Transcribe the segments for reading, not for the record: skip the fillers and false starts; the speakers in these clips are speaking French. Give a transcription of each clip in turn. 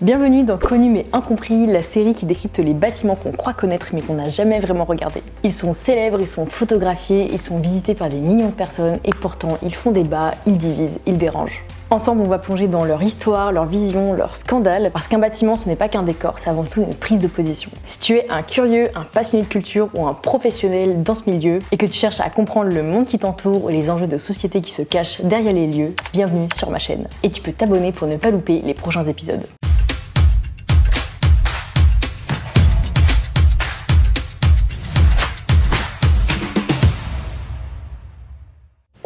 Bienvenue dans Connu mais Incompris, la série qui décrypte les bâtiments qu'on croit connaître mais qu'on n'a jamais vraiment regardé. Ils sont célèbres, ils sont photographiés, ils sont visités par des millions de personnes et pourtant ils font débat, ils divisent, ils dérangent. Ensemble, on va plonger dans leur histoire, leur vision, leur scandale, parce qu'un bâtiment, ce n'est pas qu'un décor, c'est avant tout une prise de position. Si tu es un curieux, un passionné de culture ou un professionnel dans ce milieu, et que tu cherches à comprendre le monde qui t'entoure et les enjeux de société qui se cachent derrière les lieux, bienvenue sur ma chaîne. Et tu peux t'abonner pour ne pas louper les prochains épisodes.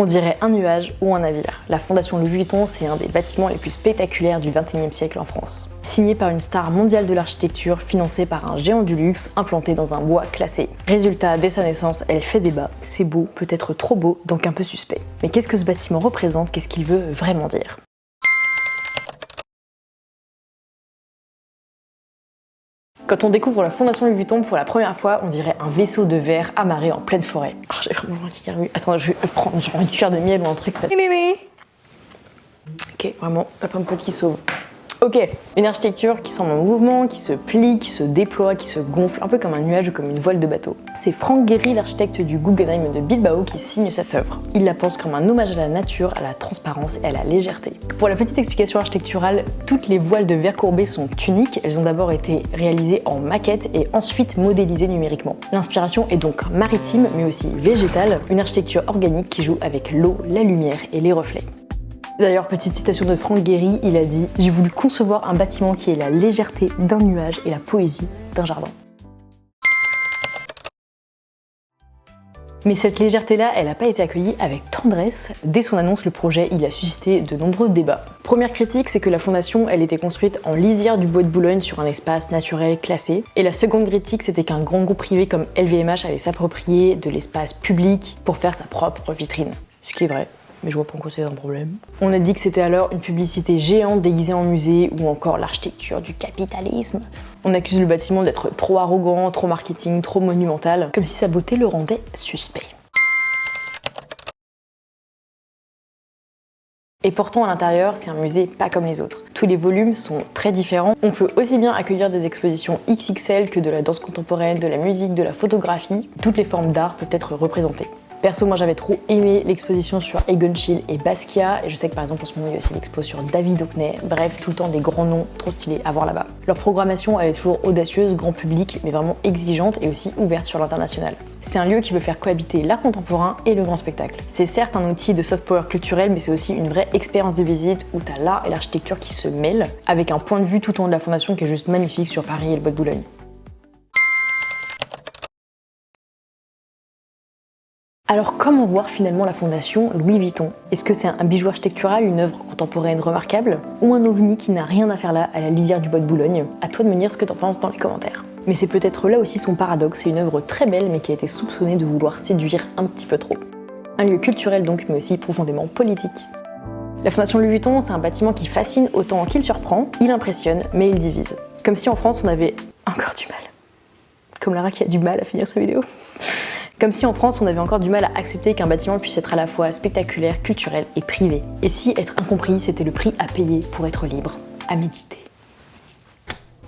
On dirait un nuage ou un navire. La Fondation Louis Vuitton, c'est un des bâtiments les plus spectaculaires du XXIe siècle en France. Signé par une star mondiale de l'architecture, financée par un géant du luxe, implanté dans un bois classé. Résultat, dès sa naissance, elle fait débat. C'est beau, peut-être trop beau, donc un peu suspect. Mais qu'est-ce que ce bâtiment représente? Qu'est-ce qu'il veut vraiment dire? Quand on découvre la Fondation Louis Vuitton pour la première fois, on dirait un vaisseau de verre amarré en pleine forêt. Oh, j'ai vraiment envie de dire. Attends, je vais prendre genre une cuillère de miel ou un truc. Ok, vraiment, la pomme pote qui sauve. Ok, une architecture qui semble en mouvement, qui se plie, qui se déploie, qui se gonfle, un peu comme un nuage ou comme une voile de bateau. C'est Franck Gehry, l'architecte du Guggenheim de Bilbao, qui signe cette œuvre. Il la pense comme un hommage à la nature, à la transparence et à la légèreté. Pour la petite explication architecturale, toutes les voiles de verre courbées sont uniques. Elles ont d'abord été réalisées en maquette et ensuite modélisées numériquement. L'inspiration est donc maritime, mais aussi végétale, une architecture organique qui joue avec l'eau, la lumière et les reflets. D'ailleurs, petite citation de Franck Gehry, il a dit « J'ai voulu concevoir un bâtiment qui ait la légèreté d'un nuage et la poésie d'un jardin ». Mais cette légèreté-là, elle n'a pas été accueillie avec tendresse. Dès son annonce, le projet, il a suscité de nombreux débats. Première critique, c'est que la fondation, elle était construite en lisière du bois de Boulogne sur un espace naturel classé. Et la seconde critique, c'était qu'un grand groupe privé comme LVMH allait s'approprier de l'espace public pour faire sa propre vitrine. Ce qui est vrai. Mais je vois pas en quoi c'est un problème. On a dit que c'était alors une publicité géante déguisée en musée ou encore l'architecture du capitalisme. On accuse le bâtiment d'être trop arrogant, trop marketing, trop monumental, comme si sa beauté le rendait suspect. Et pourtant à l'intérieur, c'est un musée pas comme les autres. Tous les volumes sont très différents. On peut aussi bien accueillir des expositions XXL que de la danse contemporaine, de la musique, de la photographie. Toutes les formes d'art peuvent être représentées. Perso, moi j'avais trop aimé l'exposition sur Egon Schiele et Basquiat, et je sais que par exemple en ce moment il y a aussi l'expo sur David Hockney. Bref, tout le temps des grands noms trop stylés à voir là-bas. Leur programmation, elle est toujours audacieuse, grand public, mais vraiment exigeante et aussi ouverte sur l'international. C'est un lieu qui veut faire cohabiter l'art contemporain et le grand spectacle. C'est certes un outil de soft power culturel, mais c'est aussi une vraie expérience de visite où t'as l'art et l'architecture qui se mêlent, avec un point de vue tout en haut de la fondation qui est juste magnifique sur Paris et le bois de Boulogne. Alors comment voir finalement la fondation Louis Vuitton? Est-ce que c'est un bijou architectural, une œuvre contemporaine remarquable, ou un ovni qui n'a rien à faire là à la lisière du bois de Boulogne? À toi de me dire ce que t'en penses dans les commentaires. Mais c'est peut-être là aussi son paradoxe, c'est une œuvre très belle mais qui a été soupçonnée de vouloir séduire un petit peu trop. Un lieu culturel donc, mais aussi profondément politique. La Fondation Louis Vuitton, c'est un bâtiment qui fascine autant qu'il surprend, il impressionne, mais il divise. Comme si en France on avait encore du mal. Comme Lara qui a du mal à finir sa vidéo. Comme si en France, on avait encore du mal à accepter qu'un bâtiment puisse être à la fois spectaculaire, culturel et privé. Et si être incompris, c'était le prix à payer pour être libre, à méditer.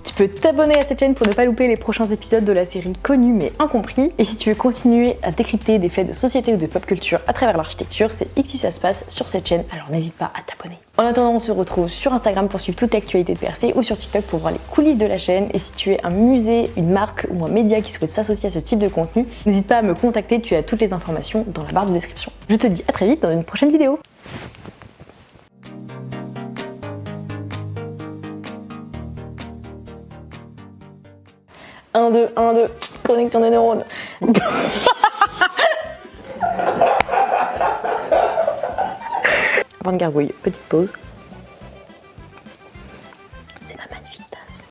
Tu peux t'abonner à cette chaîne pour ne pas louper les prochains épisodes de la série Connu mais Incompris. Et si tu veux continuer à décrypter des faits de société ou de pop culture à travers l'architecture, c'est ici ça se passe sur cette chaîne, alors n'hésite pas à t'abonner. En attendant, on se retrouve sur Instagram pour suivre toute l'actualité de Percé ou sur TikTok pour voir les coulisses de la chaîne. Et si tu es un musée, une marque ou un média qui souhaite s'associer à ce type de contenu, n'hésite pas à me contacter, tu as toutes les informations dans la barre de description. Je te dis à très vite dans une prochaine vidéo. Un, deux, connexion des neurones. Avant de gargouille, petite pause.